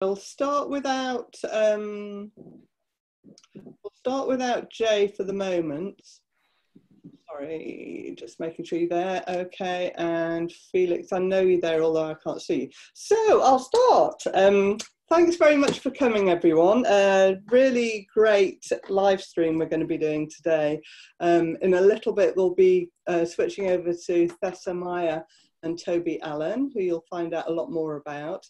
We'll start without Jay for the moment. Sorry, just making sure you're there. Okay, and Felix, I know you're there, although I can't see you. So I'll start. Thanks very much for coming, everyone. Really great live stream we're going to be doing today. In a little bit, we'll be switching over to Thessa Meijer and Toby Allen, who you'll find out a lot more about.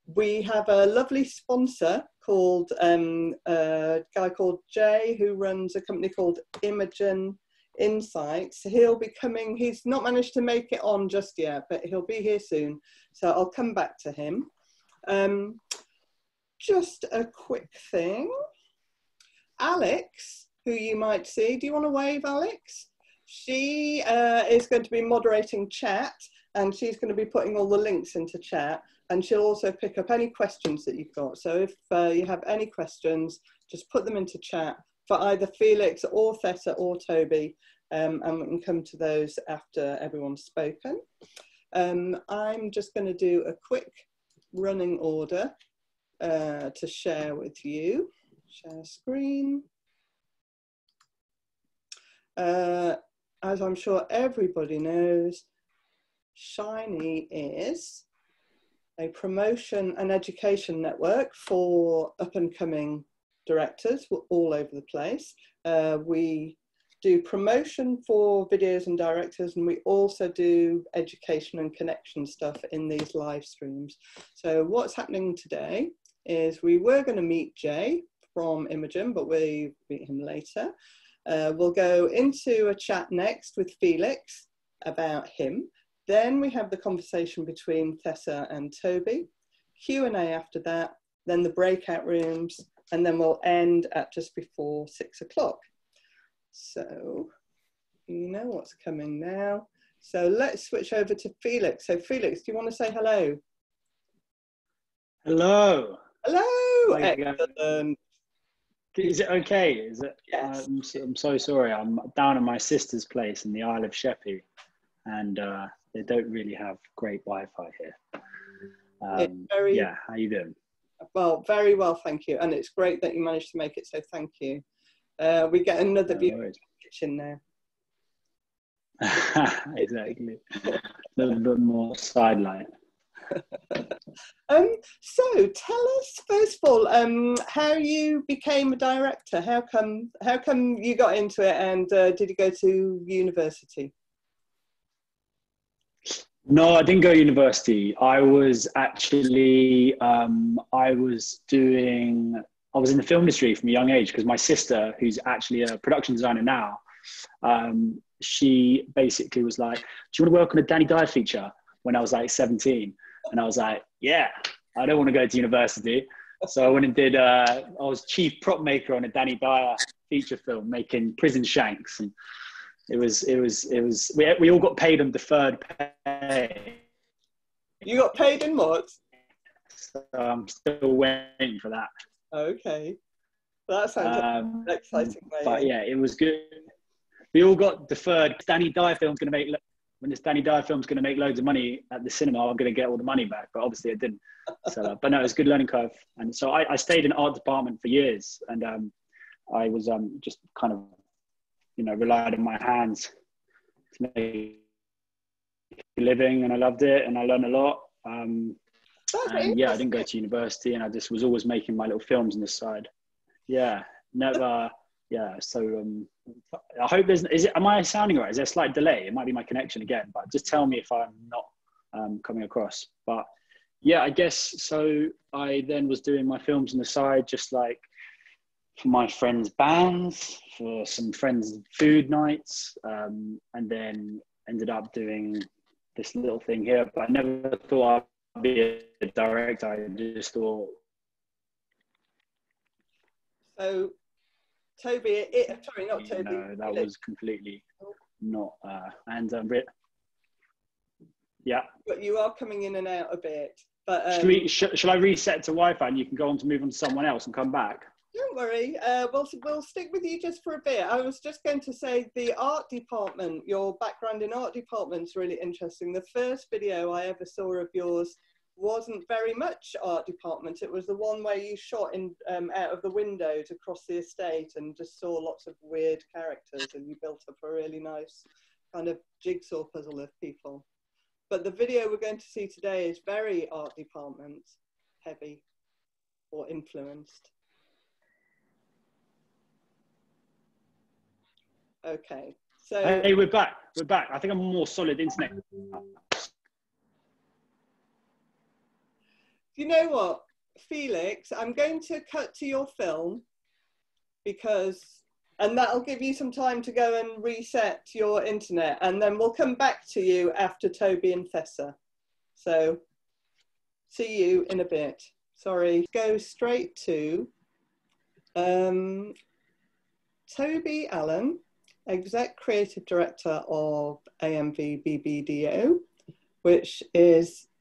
We have a lovely sponsor called a guy called Jay, who runs a company called Imagen Insights. He'll be coming. He's not managed to make it on just yet, but he'll be here soon. So I'll come back to him. Just a quick thing. Alex, who you might see, do you want to wave, Alex? She is going to be moderating chat, and she's going to be putting all the links into chat, and she'll also pick up any questions that you've got. So if you have any questions, just put them into chat for either Felix or Thessa or Toby, and we can come to those after everyone's spoken. I'm just going to do a quick running order to share with you. Share screen. As I'm sure everybody knows, Shiny is a promotion and education network for up-and-coming directors all over the place. We do promotion for videos and directors, and we also do education and connection stuff in these live streams. So what's happening today is we were going to meet Jay from Imagen, but we meet him later. We'll go into a chat next with Felix about him. Then we have the conversation between Thessa and Toby, Q&A after that, then the breakout rooms, and then we'll end at just before 6 o'clock. So you know what's coming now. So let's switch over to Felix. So Felix, do you want to say hello? Hello. Hello. Excellent. Is it okay? Is it? Yes. I'm so sorry. I'm down at my sister's place in the Isle of Sheppey, and they don't really have great Wi-Fi here. Yeah, how you doing? Well, very well, thank you. And it's great that you managed to make it, so thank you. We get another view of the kitchen now. Exactly. A little bit more sidelight. So tell us first of all how you became a director. How come you got into it, and did you go to university? No, I didn't go to university. I was actually I was in the film industry from a young age, because my sister, who's actually a production designer now, she basically was like, "Do you want to work on a Danny Dyer feature?" When I was like 17. And I was like, yeah, I don't want to go to university. So I went and did, I was chief prop maker on a Danny Dyer feature film, making prison shanks. And we all got paid on deferred pay. You got paid in what? So I'm still waiting for that. Okay. That sounds like an exciting way. But yeah, it was good. We all got deferred. Danny Dyer film's going to make... When this Danny Dyer film's going to make loads of money at the cinema, I'm going to get all the money back. But obviously, I didn't. So, but no, it was a good learning curve. And so I stayed in art department for years, and I was just kind of, relied on my hands to make a living, and I loved it, and I learned a lot. And yeah, I didn't go to university, and I just was always making my little films on the side. Yeah, never. Yeah, so I hope am I sounding right? Is there a slight delay? It might be my connection again, but just tell me if I'm not coming across. But yeah, I guess, so I then was doing my films on the side, just like for my friends' bands, for some friends' food nights, and then ended up doing this little thing here, but I never thought I'd be a director. I just thought... So... Toby, sorry, not Toby. No, that was completely not. Yeah. But you are coming in and out a bit. But shall I reset to Wi-Fi and you can go on to move on to someone else and come back? Don't worry. We'll stick with you just for a bit. I was just going to say the art department, your background in art department is really interesting. The first video I ever saw of yours wasn't very much art department. It was the one where you shot in out of the windows across the estate and just saw lots of weird characters, and you built up a really nice kind of jigsaw puzzle of people. But the video we're going to see today is very art department heavy or influenced. Okay, so hey, we're back. We're back. I think I'm more solid internet. you know what, Felix, I'm going to cut to your film and that'll give you some time to go and reset your internet, and then we'll come back to you after Toby and Thessa. So see you in a bit. Sorry, go straight to Toby Allen, Exec Creative Director of AMVBBDO,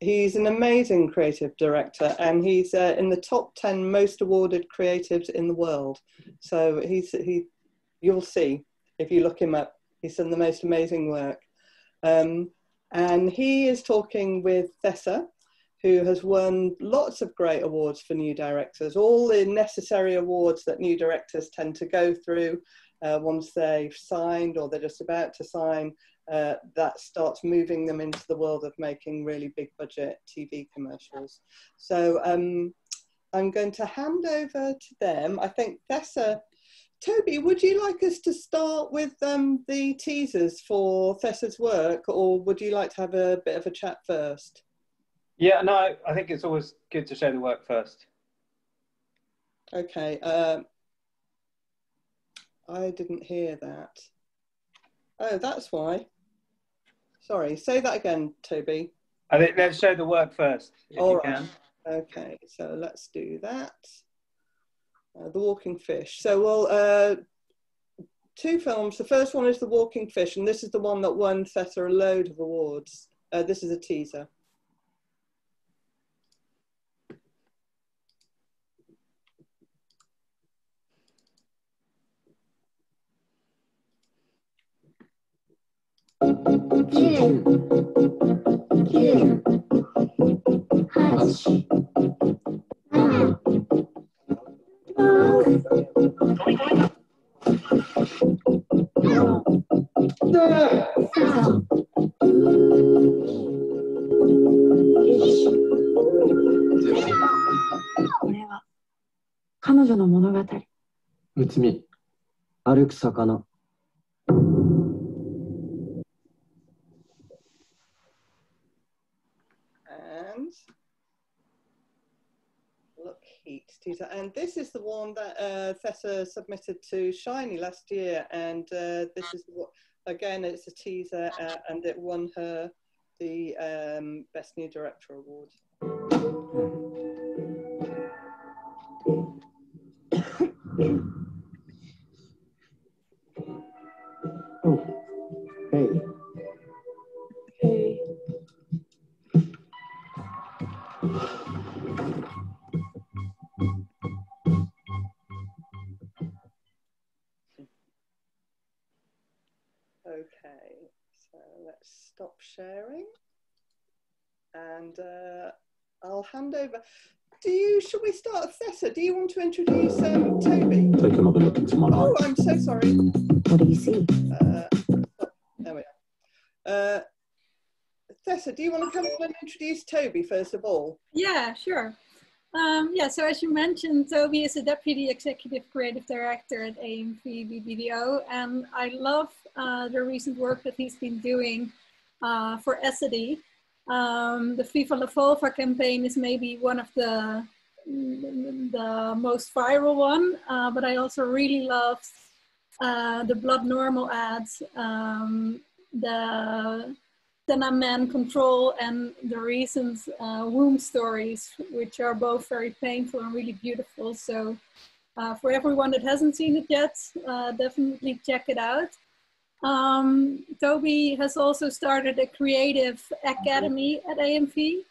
he's an amazing creative director, and he's in the top 10 most awarded creatives in the world. So you'll see if you look him up, he's done the most amazing work. And he is talking with Thessa, who has won lots of great awards for new directors, all the necessary awards that new directors tend to go through once they've signed or they're just about to sign. That starts moving them into the world of making really big budget TV commercials. So I'm going to hand over to them. I think Thessa, Toby, would you like us to start with the teasers for Thessa's work, or would you like to have a bit of a chat first? Yeah, no, I think it's always good to show the work first. Okay, I didn't hear that. Oh, that's why. Sorry, say that again, Toby. I think let's show the work first, if All you right. can. Okay, so let's do that. The Walking Fish. So we'll, two films. The first one is The Walking Fish, and this is the one that won Thessa a load of awards. This is a teaser. And look, Heat teaser, and this is the one that Thessa submitted to Shiny last year, and this is what, again, it's a teaser, and it won her the Best New Director award. Oh, hey. Hey. Okay, so let's stop sharing, and I'll hand over. Should we start with Thessa? Do you want to introduce Toby? Take another look into my Oh, eyes. I'm so sorry. What do you see? There we are. Thessa, do you want to come and introduce Toby first of all? Yeah, sure. Yeah, so as you mentioned, Toby is a Deputy Executive Creative Director at AMVBBDO, and I love the recent work that he's been doing for ECD. The Viva La Vulva campaign is maybe one of the most viral one, but I also really love the Blood Normal ads, the Man Control, and the recent womb stories, which are both very painful and really beautiful. So for everyone that hasn't seen it yet, definitely check it out. Toby has also started a creative academy at AMV,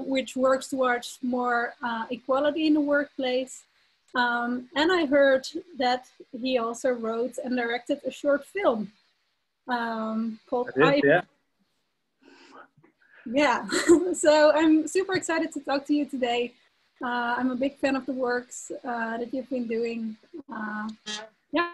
which works towards more equality in the workplace. And I heard that he also wrote and directed a short film called Yeah. Yeah, so I'm super excited to talk to you today. I'm a big fan of the works that you've been doing. Yeah.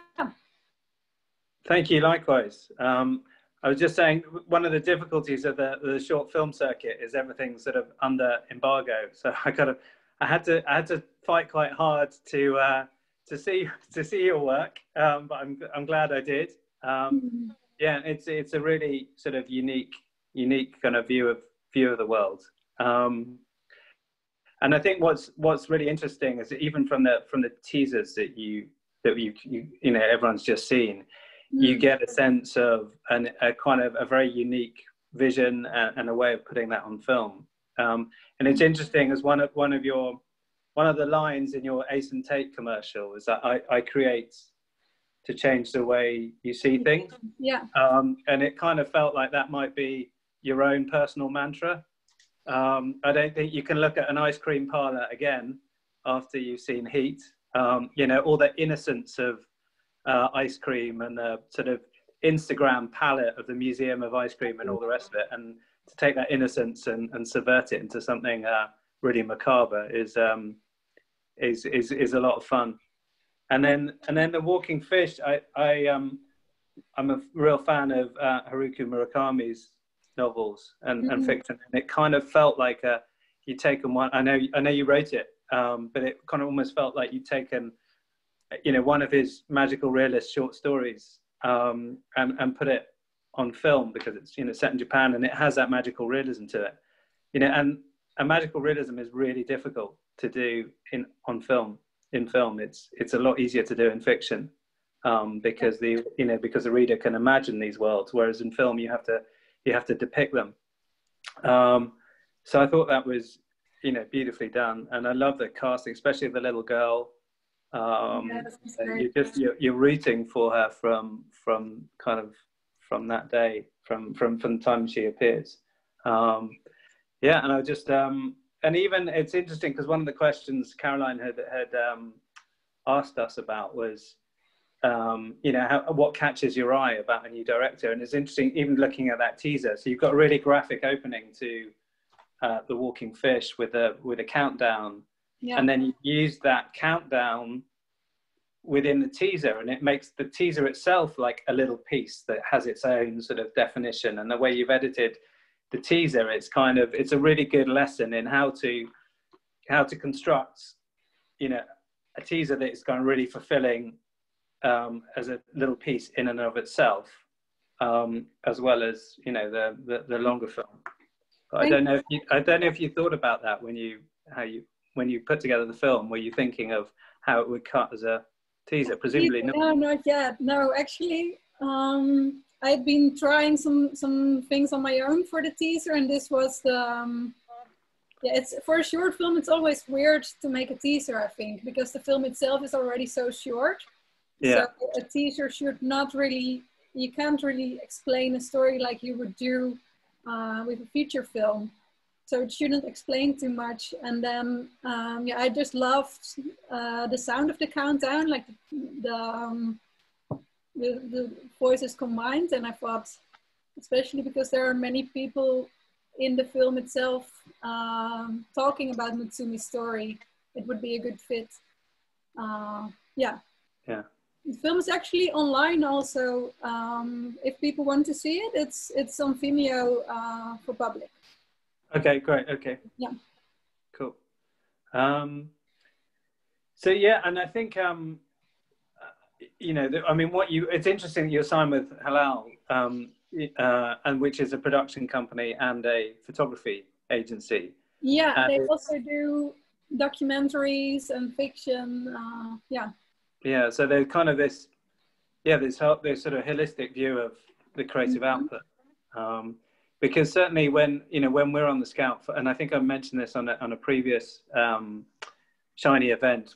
Thank you, likewise. I was just saying, one of the difficulties of the short film circuit is everything's sort of under embargo. So I had to fight quite hard to see your work, but I'm glad I did. Yeah, it's a really sort of unique kind of view of the world. And I think what's really interesting is that even from the teasers that you know everyone's just seen, you get a sense of a kind of a very unique vision and a way of putting that on film. And it's interesting as one of the lines in your Ace and Tate commercial is that I create to change the way you see things. Yeah. And it kind of felt like that might be your own personal mantra. I don't think you can look at an ice cream parlor again after you've seen Heat. You know, all the innocence of ice cream and the sort of Instagram palette of the Museum of Ice Cream and all the rest of it, and to take that innocence and subvert it into something really macabre is a lot of fun. And then the Walking Fish, I'm a real fan of Haruki Murakami's novels and fiction, and it kind of felt like you'd taken one. I know you wrote it, but it kind of almost felt like you'd taken, you know, one of his magical realist short stories and put it on film, because it's, you know, set in Japan and it has that magical realism to it, you know. And a magical realism is really difficult to do in film. It's a lot easier to do in fiction, because the reader can imagine these worlds, whereas in film you have to depict them. So I thought that was, you know, beautifully done, and I love the casting, especially the little girl. You're rooting for her from that day, from the time she appears. Yeah, and I just and even it's interesting because one of the questions Caroline had asked us about was, you know, what catches your eye about a new director. And it's interesting, even looking at that teaser. So you've got a really graphic opening to The Walking Fish with a countdown, and then you use that countdown within the teaser, and it makes the teaser itself like a little piece that has its own sort of definition. And the way you've edited the teaser, it's a really good lesson in how to construct, you know, a teaser that is kind of really fulfilling as a little piece in and of itself, as well as, you know, the longer film. But I don't know if you thought about that when you put together the film. Were you thinking of how it would cut as a teaser? Presumably not. No, not yet. No, actually, I'd been trying some things on my own for the teaser, and this was the it's for a short film. It's always weird to make a teaser, I think, because the film itself is already so short. Yeah. So a teaser should not really, you can't really explain a story like you would do with a feature film. So it shouldn't explain too much. And then, I just loved the sound of the countdown, like the voices combined. And I thought, especially because there are many people in the film itself talking about Natsumi's story, it would be a good fit. Yeah. The film is actually online also. If people want to see it, it's on Vimeo for public. Okay, great. Okay. Yeah. Cool. So yeah, and I think you know, I mean, it's interesting that you're signed with Halal, and which is a production company and a photography agency. Yeah, and they also do documentaries and fiction. Yeah, so there's kind of this sort of holistic view of the creative output. Because certainly when we're on the scout, and I think I mentioned this on a previous Shiny event,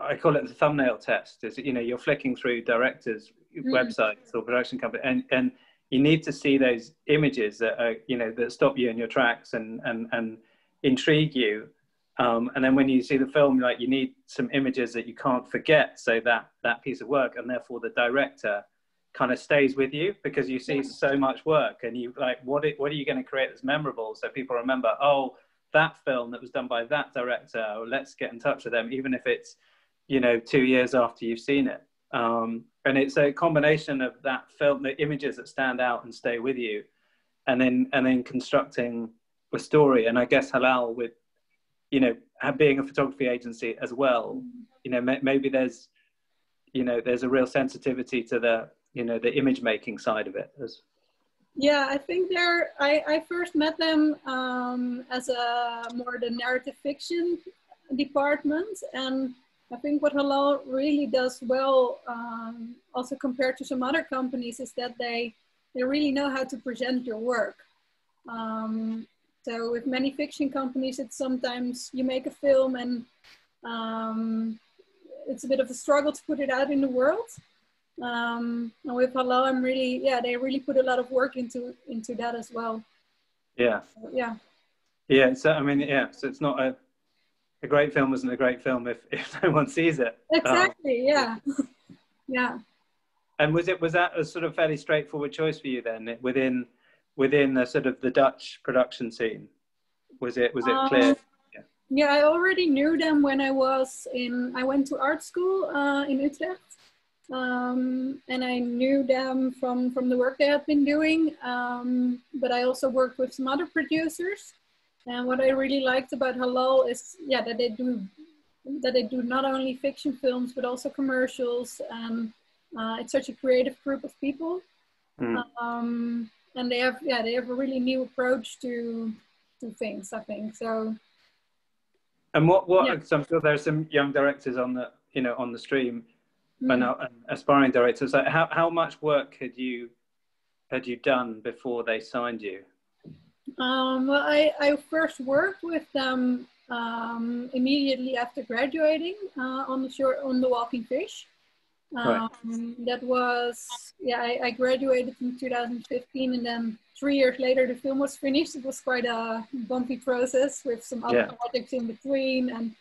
I call it the thumbnail test. Is, you know, you're flicking through directors' websites or production company, and you need to see those images that are, you know, that stop you in your tracks and intrigue you. And then when you see the film, like, you need some images that you can't forget. So that piece of work, and therefore the director kind of stays with you, because you see so much work and you like, what are you going to create that's memorable so people remember, oh, that film that was done by that director, or let's get in touch with them, even if it's, you know, 2 years after you've seen it. And it's a combination of that film, the images that stand out and stay with you, and then constructing a story. And I guess Halal, with, you know, being a photography agency as well, you know, maybe there's, you know, there's a real sensitivity to the, you know, the image making side of it. Yeah, I think I first met them as more the narrative fiction department, and I think what Halal really does well, also compared to some other companies, is that they really know how to present your work. So with many fiction companies, it's sometimes you make a film and it's a bit of a struggle to put it out in the world. And with Halal, I'm really, they really put a lot of work into that as well. Yeah. So, yeah. Yeah. So I mean, yeah. So it's not a great film isn't a great film if no one sees it. Exactly. Yeah. Yeah. And was that a sort of fairly straightforward choice for you then, within the sort of the Dutch production scene? Was it clear? Yeah, I already knew them when I went to art school in Utrecht. And I knew them from the work they had been doing. But I also worked with some other producers. And what I really liked about Halal is, that they do not only fiction films, but also commercials. And it's such a creative group of people. And they have a really new approach to things, I think. So. And what? So I'm sure there's some young directors on the stream, and aspiring directors. So how much work had you done before they signed you? Well, I first worked with them immediately after graduating on the Walking Fish. Right. That was, I graduated in 2015, and then 3 years later the film was finished. It was quite a bumpy process with some other projects in between, and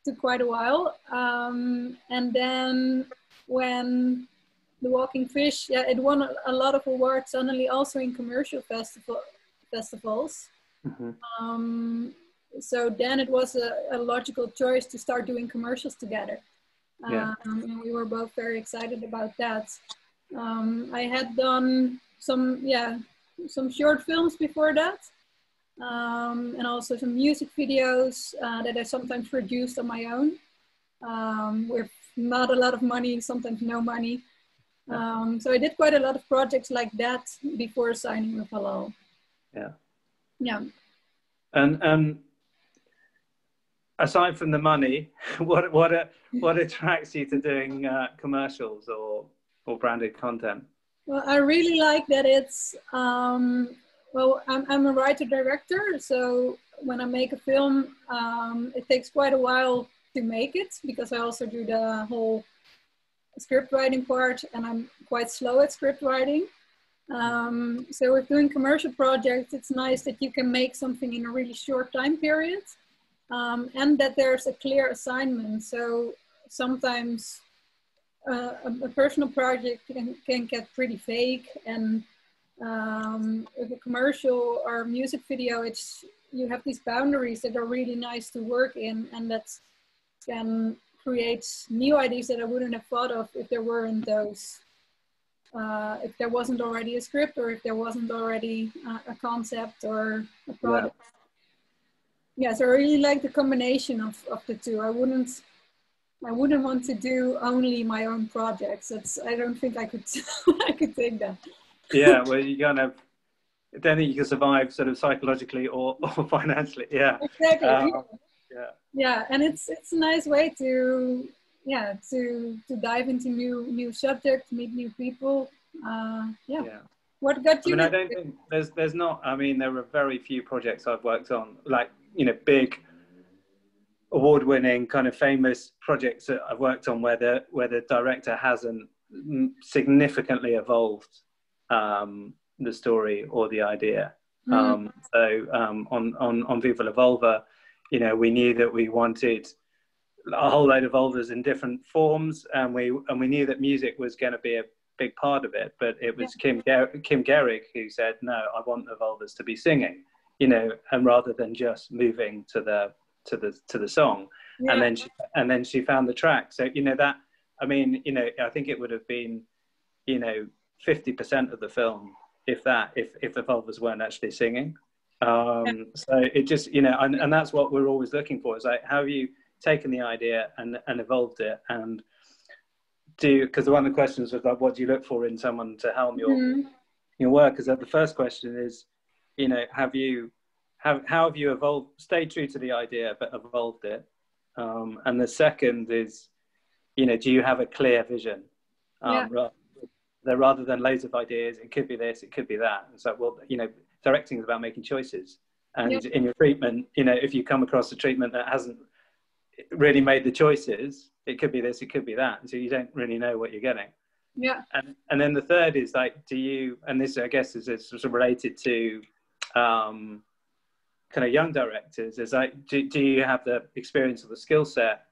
took quite a while. And then when the Walking Fish, it won a lot of awards, suddenly also in commercial festivals. So then it was a logical choice to start doing commercials together. And we were both very excited about that. I had done some short films before that, and also some music videos that I sometimes produced on my own, with not a lot of money, sometimes no money. So I did quite a lot of projects like that before signing with Halal. Yeah. And aside from the money, what attracts you to doing commercials or branded content? Well, I really like that it's, I'm a writer-director, so when I make a film, it takes quite a while to make it, because I also do the whole script writing part, and I'm quite slow at script writing. So with doing commercial projects, it's nice that you can make something in a really short time period, and that there's a clear assignment. So sometimes a personal project can get pretty vague, and with a commercial or music video, you have these boundaries that are really nice to work in, and that can create new ideas that I wouldn't have thought of if there weren't those. If there wasn't already a script, or if there wasn't already a concept or a product. So I really like the combination of the two. I wouldn't want to do only my own projects. I don't think I could I could take that. Yeah, well, you kind of don't think you can survive sort of psychologically or financially. Yeah. Exactly. Yeah, and it's a nice way to dive into new subjects, meet new people. What got you? I don't think there's not. I mean, there are very few projects I've worked on, like, big, award-winning, kind of famous projects that I've worked on where the director hasn't significantly evolved the story or the idea. So on Viva la Vulva, we knew that we wanted a whole load of vulvas in different forms, and we knew that music was going to be big part of it, but it was Kim Gehrig who said, no, I want the vulvas to be singing, you know, and rather than just moving to the song. And then she found the track. So, you know, that, I mean, you know, I think it would have been, you know, 50% of the film, if the vulvas weren't actually singing. So it just, you know, and that's what we're always looking for, is like, how have you taken the idea and evolved it, and because one of the questions was like, what do you look for in someone to helm your work? Because the first question is, you know, how have you evolved, stayed true to the idea but evolved it, and the second is, you know, do you have a clear vision? Rather than loads of ideas, it could be this, it could be that. And so, well, you know, directing is about making choices. And in your treatment, you know, if you come across a treatment that hasn't really made the choices, it could be this, it could be that. And so you don't really know what you're getting. Yeah. And then the third is like, do you, and this I guess is sort of related to kind of young directors, is like, do you have the experience or the skill set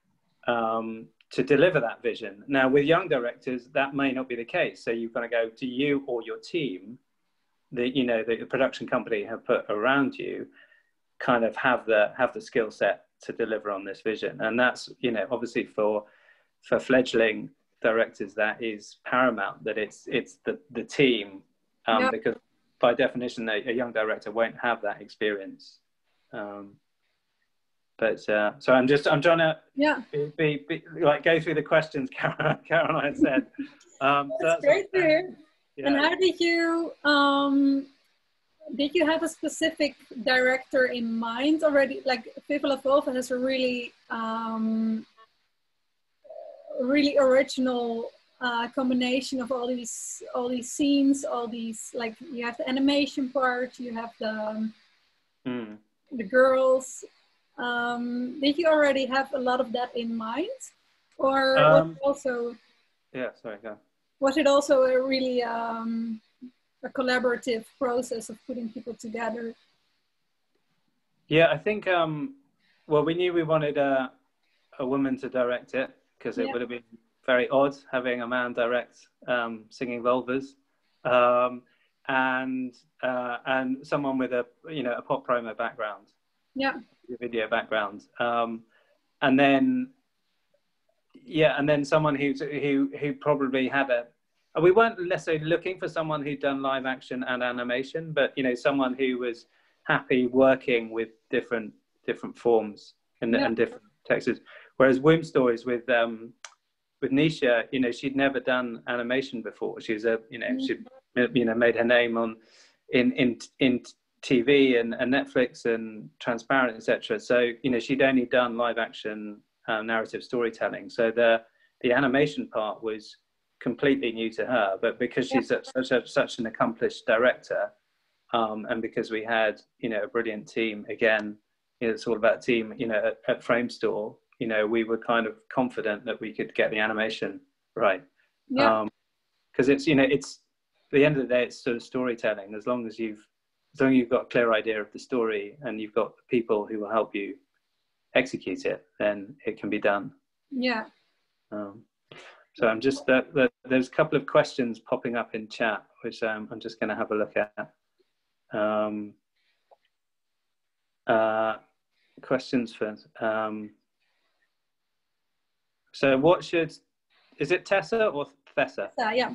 to deliver that vision? Now, with young directors, that may not be the case. So you've got to go to you or your team, that, you know, the production company have put around you, kind of have the skill set to deliver on this vision. And that's, you know, obviously for fledgling directors, that is paramount, that it's the team, because by definition, a young director won't have that experience. So I'm trying to be like, go through the questions Caroline said. That's great to hear. Yeah. And how did you have a specific director in mind already? Like, Viva la Volva has a really really original combination of all these scenes, all these, like, you have the animation part, you have the girls. Did you already have a lot of that in mind, or was it also? Yeah, sorry, go. Was it also a really a collaborative process of putting people together? Yeah, I think well, we knew we wanted a woman to direct it, because it would have been very odd having a man direct singing vulvas, and someone with a, you know, a pop promo background, video background, and then someone who probably had we weren't necessarily looking for someone who'd done live action and animation, but, you know, someone who was happy working with different forms and different textures. Whereas Womb Stories with Nisha, you know, she'd never done animation before. She was she made her name in TV and Netflix and Transparent, etc. So, you know, she'd only done live action narrative storytelling. So the animation part was completely new to her. But because she's such an accomplished director, and because we had, you know, a brilliant team, again, you know, it's all about team, you know, at Frame Store, you know, we were kind of confident that we could get the animation right. Because it's, you know, it's, at the end of the day, it's sort of storytelling. As long as you've got a clear idea of the story and you've got people who will help you execute it, then it can be done. Yeah. So I'm just, there's a couple of questions popping up in chat, which I'm just going to have a look at. Questions first. So is it Tessa or Thessa? Yeah.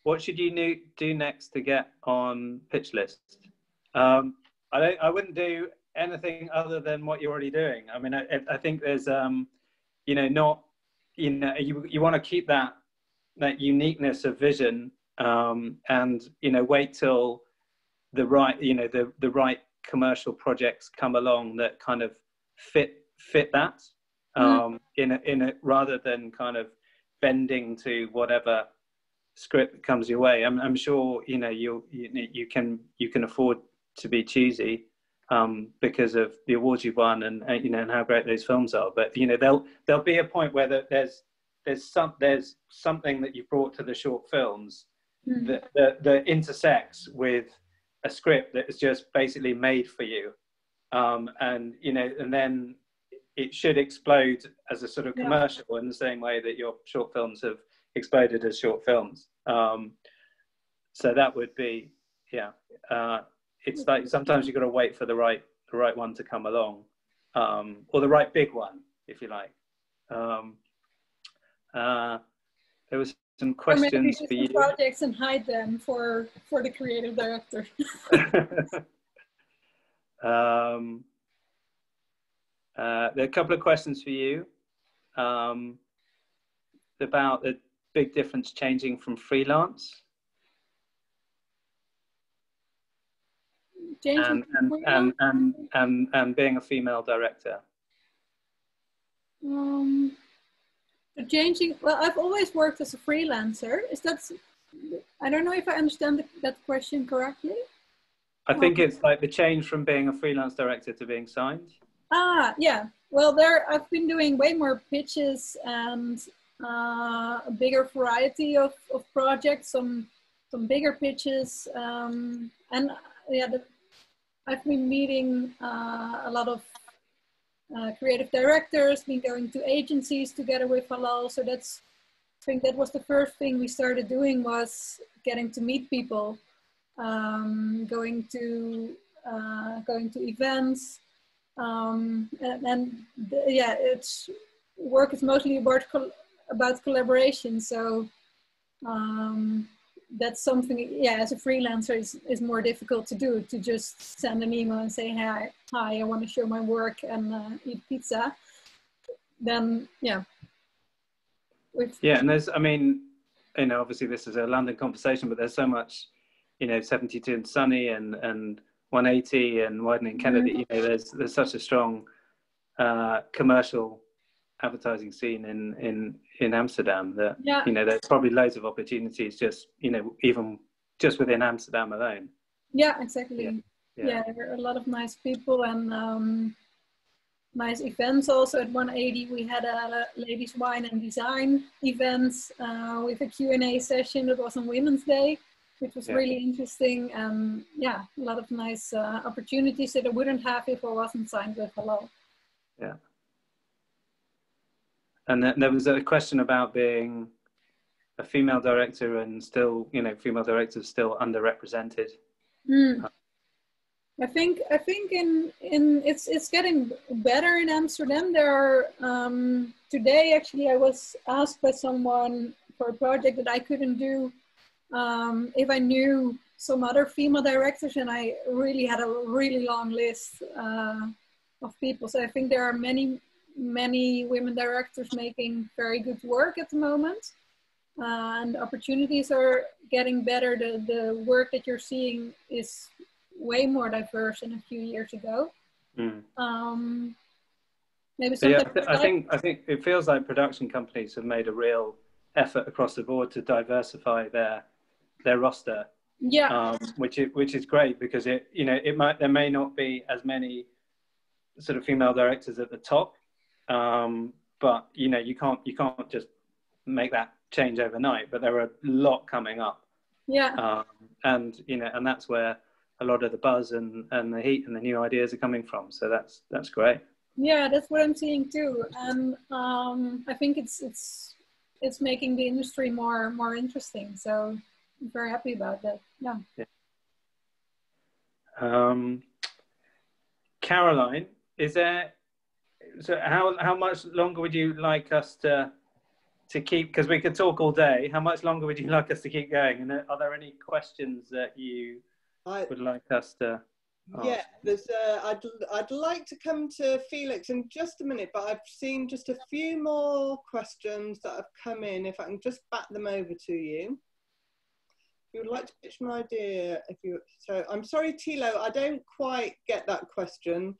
What should you do next to get on pitch list? I wouldn't do anything other than what you're already doing. I mean, I think there's, you know, not, you know, you want to keep that uniqueness of vision, and, you know, wait till the right, you know, the right commercial projects come along that kind of fit that, in a rather than kind of bending to whatever script that comes your way. I'm sure, you know, you can afford to be choosy, because of the awards you've won and you know, and how great those films are. But, you know, there'll be a point where there's something that you've brought to the short films that intersects with a script that is just basically made for you, and, you know, and then it should explode as a sort of commercial, in the same way that your short films have exploded as short films. So that would be, yeah. It's like sometimes you've got to wait for the right one to come along, or the right big one, if you like. There was some questions for you. Projects and hide them for the creative director. There are a couple of questions for you about the big difference changing from freelance and being a female director. Changing. Well, I've always worked as a freelancer. I don't know if I understand that question correctly. I think it's like the change from being a freelance director to being signed. Yeah. Well, I've been doing way more pitches and a bigger variety of projects, some bigger pitches, and yeah, I've been meeting a lot of creative directors, been going to agencies together with HALAL. So I think that was the first thing we started doing, was getting to meet people, going to events, yeah, work is mostly about collaboration. So that's something, yeah, as a freelancer is more difficult to do, to just send an email and say, hi, I want to show my work and eat pizza. Then, yeah. Yeah, and there's, I mean, you know, obviously this is a London conversation, but there's so much, you know, 72 and Sunny and 180 and Widening Kennedy, you know, there's such a strong commercial advertising scene in Amsterdam that, yeah, you know, there's probably loads of opportunities just, you know, even just within Amsterdam alone. Yeah, exactly. Yeah, there are a lot of nice people and nice events. Also at 180 we had a ladies wine and design event with a Q&A session that was on Women's Day, which was really interesting. Yeah, a lot of nice opportunities that I wouldn't have if I wasn't signed with HALAL. Yeah. And then there was a question about being a female director and still, you know, female directors still underrepresented. I think it's getting better in Amsterdam. There are today actually I was asked by someone for a project that I couldn't do if I knew some other female directors, and I really had a really long list of people. So I think there are many women directors making very good work at the moment, and opportunities are getting better. The work that you're seeing is way more diverse than a few years ago. Maybe I think it feels like production companies have made a real effort across the board to diversify their roster. Yeah, which is great, because there may not be as many sort of female directors at the top, but you know, you can't just make that change overnight. But there are a lot coming up. Yeah, and you know, and that's where a lot of the buzz and the heat and the new ideas are coming from. So that's great. Yeah, that's what I'm seeing too, and I think it's making the industry more interesting. So I'm very happy about that. Yeah. Caroline, how much longer would you like us to keep? Because we could talk all day. How much longer would you like us to keep going? And are there any questions that you would like us to ask? Yeah, there's. I'd like to come to Felix in just a minute, but I've seen just a few more questions that have come in. If I can just bat them over to you. If you would like to pitch an idea, so I'm sorry, Tilo, I don't quite get that question.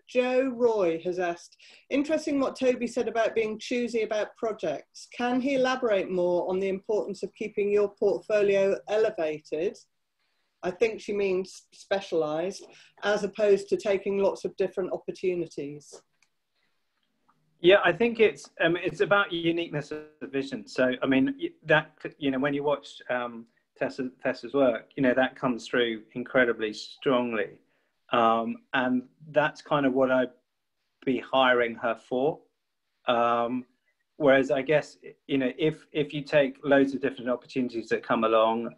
Joe Roy has asked, interesting what Toby said about being choosy about projects. Can he elaborate more on the importance of keeping your portfolio elevated? I think she means specialised, as opposed to taking lots of different opportunities. Yeah, I think it's about uniqueness of the vision. So, I mean, that, you know, when you watch Thessa's work, you know, that comes through incredibly strongly. And that's kind of what I'd be hiring her for. whereas I guess, you know, if you take loads of different opportunities that come along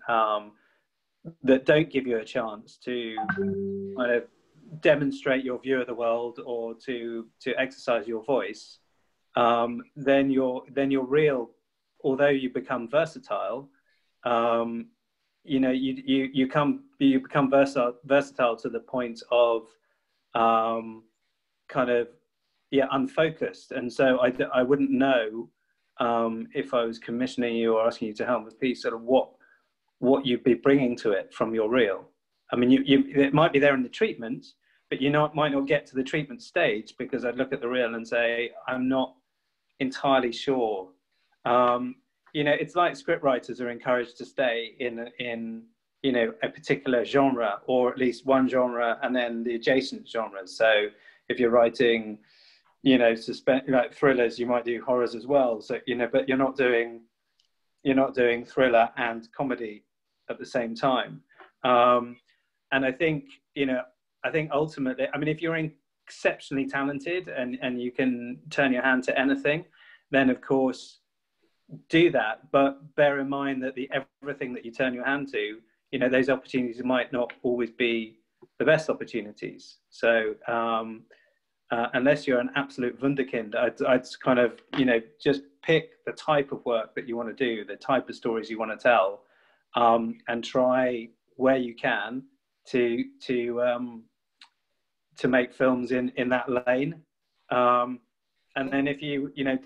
that don't give you a chance to kind of demonstrate your view of the world or to exercise your voice, then your reel, although you become versatile, you know, you become versatile to the point of kind of unfocused. And so I wouldn't know if I was commissioning you or asking you to help with a piece, sort of what you'd be bringing to it from your reel. I mean, it might be there in the treatment, but might not get to the treatment stage, because I'd look at the reel and say, I'm not entirely sure. You know, it's like script writers are encouraged to stay in you know, a particular genre, or at least one genre, and then the adjacent genres. So if you're writing, you know, suspense, like thrillers, you might do horrors as well. So, you know, but you're not doing thriller and comedy at the same time. And I think, you know, ultimately, I mean, if you're exceptionally talented and you can turn your hand to anything, then of course do that. But bear in mind that everything that you turn your hand to, you know, those opportunities might not always be the best opportunities. So unless you're an absolute wunderkind, I'd kind of, you know, just pick the type of work that you want to do, the type of stories you want to tell, and try where you can to make films in that lane. And then if you know,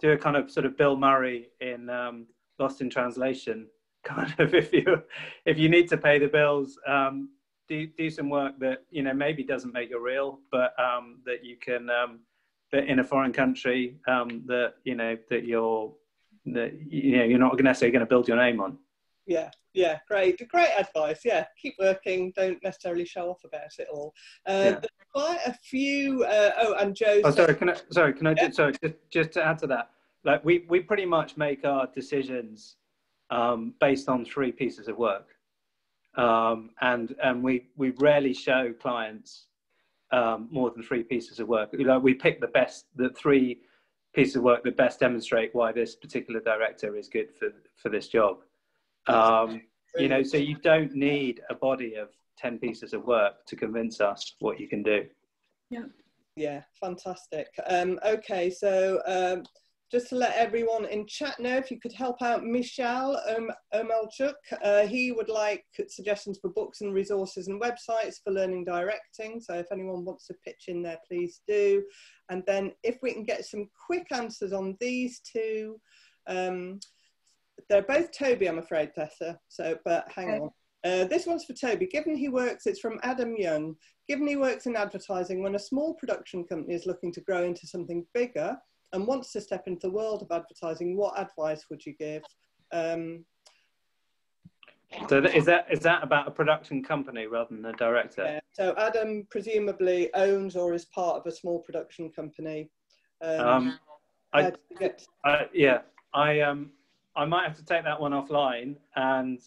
do a kind of sort of Bill Murray in Lost in Translation, kind of, if you need to pay the bills, do some work that, you know, maybe doesn't make your reel, but that you can that in a foreign country, that you know you're not necessarily going to build your name on. Yeah, great advice. Yeah, keep working. Don't necessarily show off about it all. There's quite a few. And Joe. Oh, can I just to add to that, like we pretty much make our decisions based on 3 pieces of work, and we rarely show clients more than 3 pieces of work. Like, we pick the 3 pieces of work that best demonstrate why this particular director is good for this job. You know, so you don't need a body of 10 pieces of work to convince us what you can do. Yeah, fantastic. Okay, so just to let everyone in chat know, if you could help out Michal Omelchuk, he would like suggestions for books and resources and websites for learning directing. So if anyone wants to pitch in there, please do. And then if we can get some quick answers on these 2, they're both Toby, I'm afraid, Thessa. So, but hang on. This one's for Toby. It's from Adam Young. Given he works in advertising, when a small production company is looking to grow into something bigger and wants to step into the world of advertising, what advice would you give? So is that about a production company rather than a director? Yeah. So Adam presumably owns or is part of a small production company. I might have to take that one offline and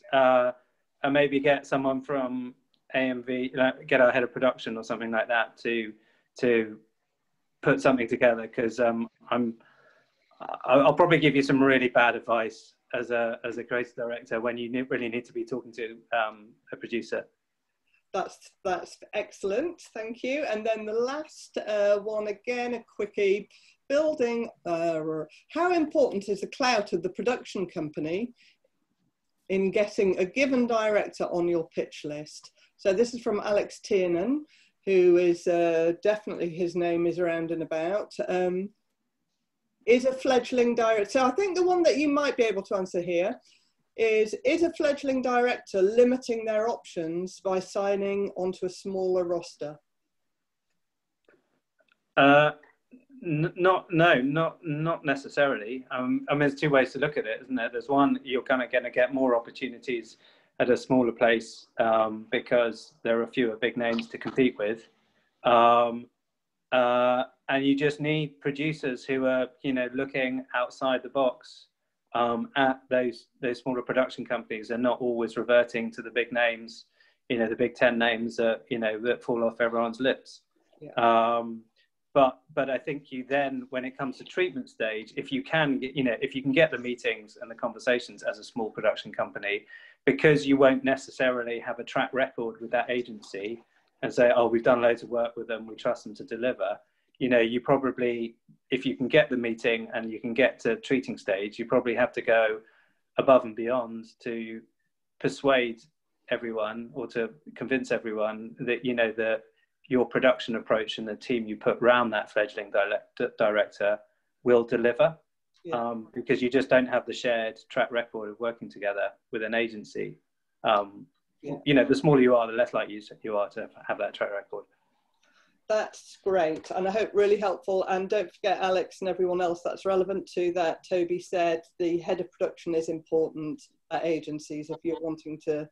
maybe get someone from AMV, get our head of production or something like that to put something together, because I'll probably give you some really bad advice as a creative director when you really need to be talking to a producer. That's excellent, thank you. And then the last one, again, a quickie. Building, how important is the clout of the production company in getting a given director on your pitch list? So this is from Alex Tiernan, who is definitely, his name is around and about. Is a fledgling director, so I think the one that you might be able to answer here is a fledgling director limiting their options by signing onto a smaller roster? Not necessarily. I mean, there's 2 ways to look at it, isn't there? There's one, you're kind of going to get more opportunities at a smaller place because there are fewer big names to compete with, and you just need producers who are, you know, looking outside the box at those smaller production companies and not always reverting to the big names, you know, the big 10 names that, you know, that fall off everyone's lips. Yeah. But I think you then, when it comes to treatment stage, if you can get, if you can get the meetings and the conversations as a small production company, because you won't necessarily have a track record with that agency and say, oh, we've done loads of work with them, we trust them to deliver. You probably, if you can get the meeting and you can get to treating stage, you probably have to go above and beyond to persuade everyone or to convince everyone that, that your production approach and the team you put around that fledgling director will deliver. Yeah. Because you just don't have the shared track record of working together with an agency. Yeah. The smaller you are, the less likely you are to have that track record. That's great, and I hope really helpful. And don't forget, Alex and everyone else that's relevant to that, Toby said the head of production is important at agencies if you're wanting to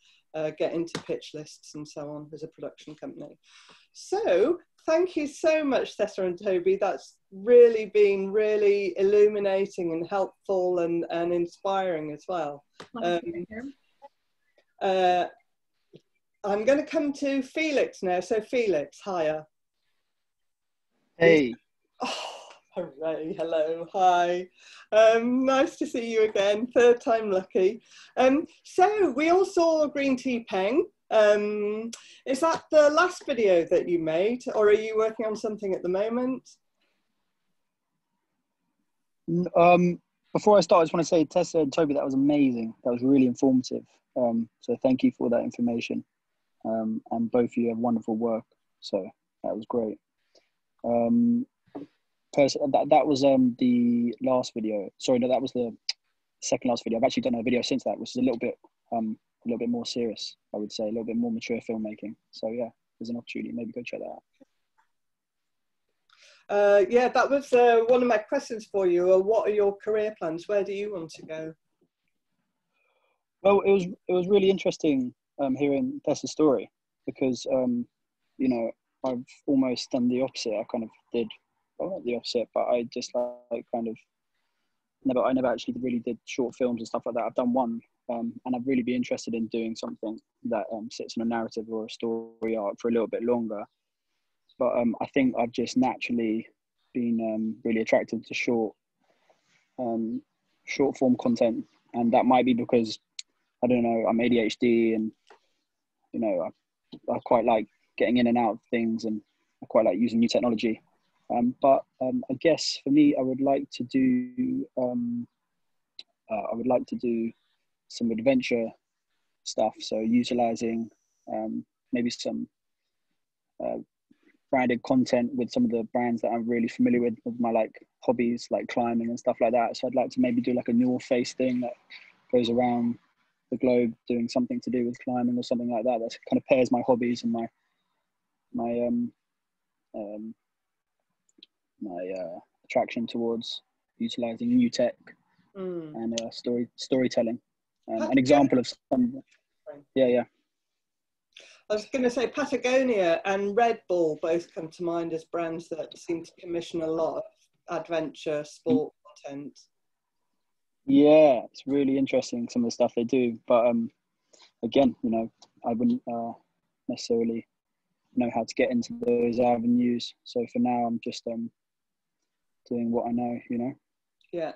get into pitch lists and so on as a production company. So thank you so much, Thessa and Toby. That's really been really illuminating and helpful and inspiring as well. I'm going to come to Felix now. So Felix, hiya. Hey. Oh, hooray, hello, hi. Nice to see you again, third time lucky. So we all saw Green Tea Peng. Is that the last video that you made, or are you working on something at the moment? Before I start, I just want to say, Thessa and Toby, that was amazing. That was really informative. So thank you for that information. And both of you have wonderful work. So that was great. That was the last video. Sorry, no, that was the second last video. I've actually done a video since that, which is a little bit more serious, I would say, a little bit more mature filmmaking. So yeah, there's an opportunity. Maybe go check that out. Yeah, that was one of my questions for you. What are your career plans? Where do you want to go? Well, it was really interesting hearing Thessa's story, because I've almost done the opposite. I kind of did, well, not the opposite, but I just I never actually really did short films and stuff like that. I've done one, and I'd really be interested in doing something that sits on a narrative or a story arc for a little bit longer. But I think I've just naturally been really attracted to short form content, and that might be because, I don't know, I'm ADHD, and I quite like getting in and out of things, and I quite like using new technology. But I guess for me, I would like to do some adventure stuff. So utilizing maybe some branded content with some of the brands that I'm really familiar with my hobbies, like climbing and stuff like that. So I'd like to maybe do like a North Face thing that goes around the globe doing something to do with climbing or something like that. That kind of pairs my hobbies and my attraction towards utilizing new tech and storytelling. An example of some. Yeah. I was going to say Patagonia and Red Bull both come to mind as brands that seem to commission a lot of adventure sport content. Yeah, it's really interesting, some of the stuff they do. But again, I wouldn't necessarily know how to get into those avenues. So for now, I'm just doing what I know, Yeah.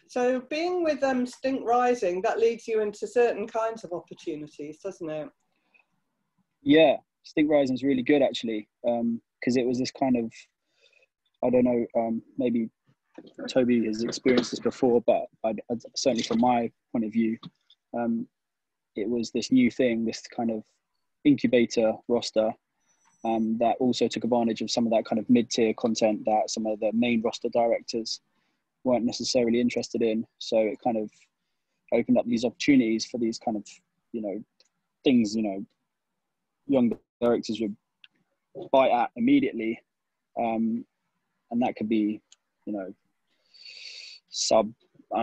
So being with Stink Rising, that leads you into certain kinds of opportunities, doesn't it? Yeah, Stink Rising is really good, actually, because it was this kind of, I don't know, maybe Toby has experienced this before, but I'd certainly from my point of view, it was this new thing, this kind of incubator roster that also took advantage of some of that kind of mid-tier content that some of the main roster directors weren't necessarily interested in. So it kind of opened up these opportunities for these kind of, things, young directors would bite at immediately. And that could be, I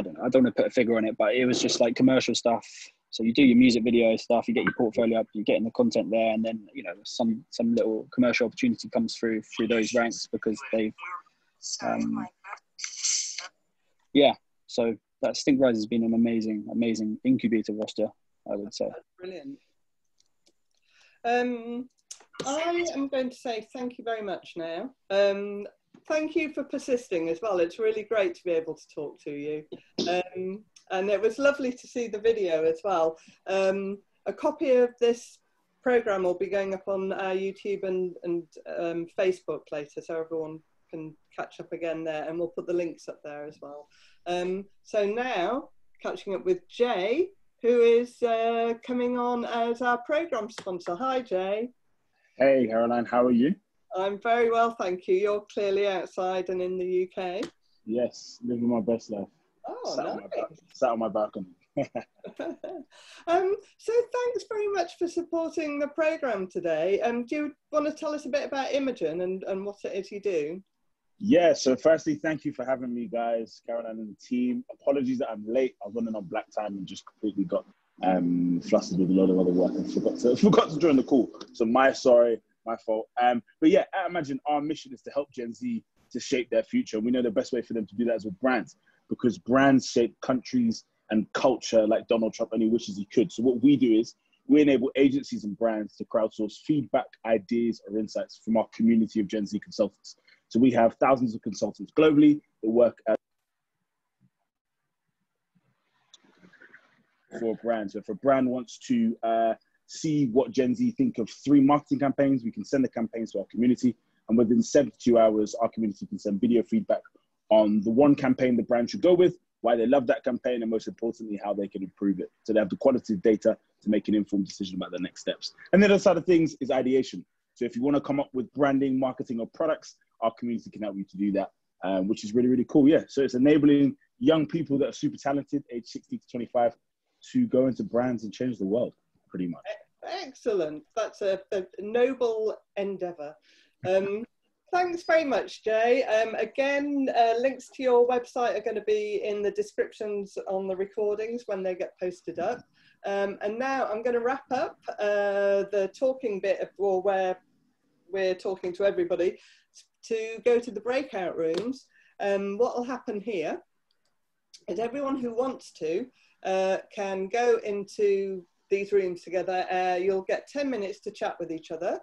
don't want to put a figure on it, but it was just like commercial stuff. So you do your music video stuff, you get your portfolio up, you're getting the content there, and then some little commercial opportunity comes through those ranks because they've so that Stink Rise has been an amazing incubator roster, I would say. That's brilliant. I am going to say thank you very much now. thank you for persisting as well. It's really great to be able to talk to you. And it was lovely to see the video as well. A copy of this program will be going up on our YouTube and Facebook later, so everyone can catch up again there, and we'll put the links up there as well. So now, catching up with Jay, who is coming on as our program sponsor. Hi, Jay. Hey, Caroline, how are you? I'm very well, thank you. You're clearly outside and in the UK. Yes, living my best life. Oh, Sat on my balcony. So thanks very much for supporting the programme today. Do you want to tell us a bit about Imagen and what it is you do? Yeah, so firstly, thank you for having me, guys, Caroline and the team. Apologies that I'm late. I was running on black time and just completely got flustered with a lot of other work and forgot to join the call. So my fault. But yeah, at Imagen, our mission is to help Gen Z to shape their future. We know the best way for them to do that is with brands, because brands shape countries and culture like Donald Trump only wishes he could. So what we do is we enable agencies and brands to crowdsource feedback, ideas, or insights from our community of Gen Z consultants. So we have thousands of consultants globally that work for brands. So if a brand wants to see what Gen Z think of 3 marketing campaigns, we can send the campaigns to our community. And within 72 hours, our community can send video feedback on the one campaign the brand should go with, why they love that campaign, and most importantly, how they can improve it. So they have the qualitative data to make an informed decision about the next steps. And the other side of things is ideation. So if you want to come up with branding, marketing, or products, our community can help you to do that, which is really, really cool. Yeah, so it's enabling young people that are super talented, age 60 to 25, to go into brands and change the world, pretty much. Excellent. That's a noble endeavour. Thanks very much, Jay. Again, links to your website are going to be in the descriptions on the recordings when they get posted up. And now I'm going to wrap up the talking bit where we're talking to everybody to go to the breakout rooms. What will happen here is everyone who wants to can go into these rooms together. You'll get 10 minutes to chat with each other.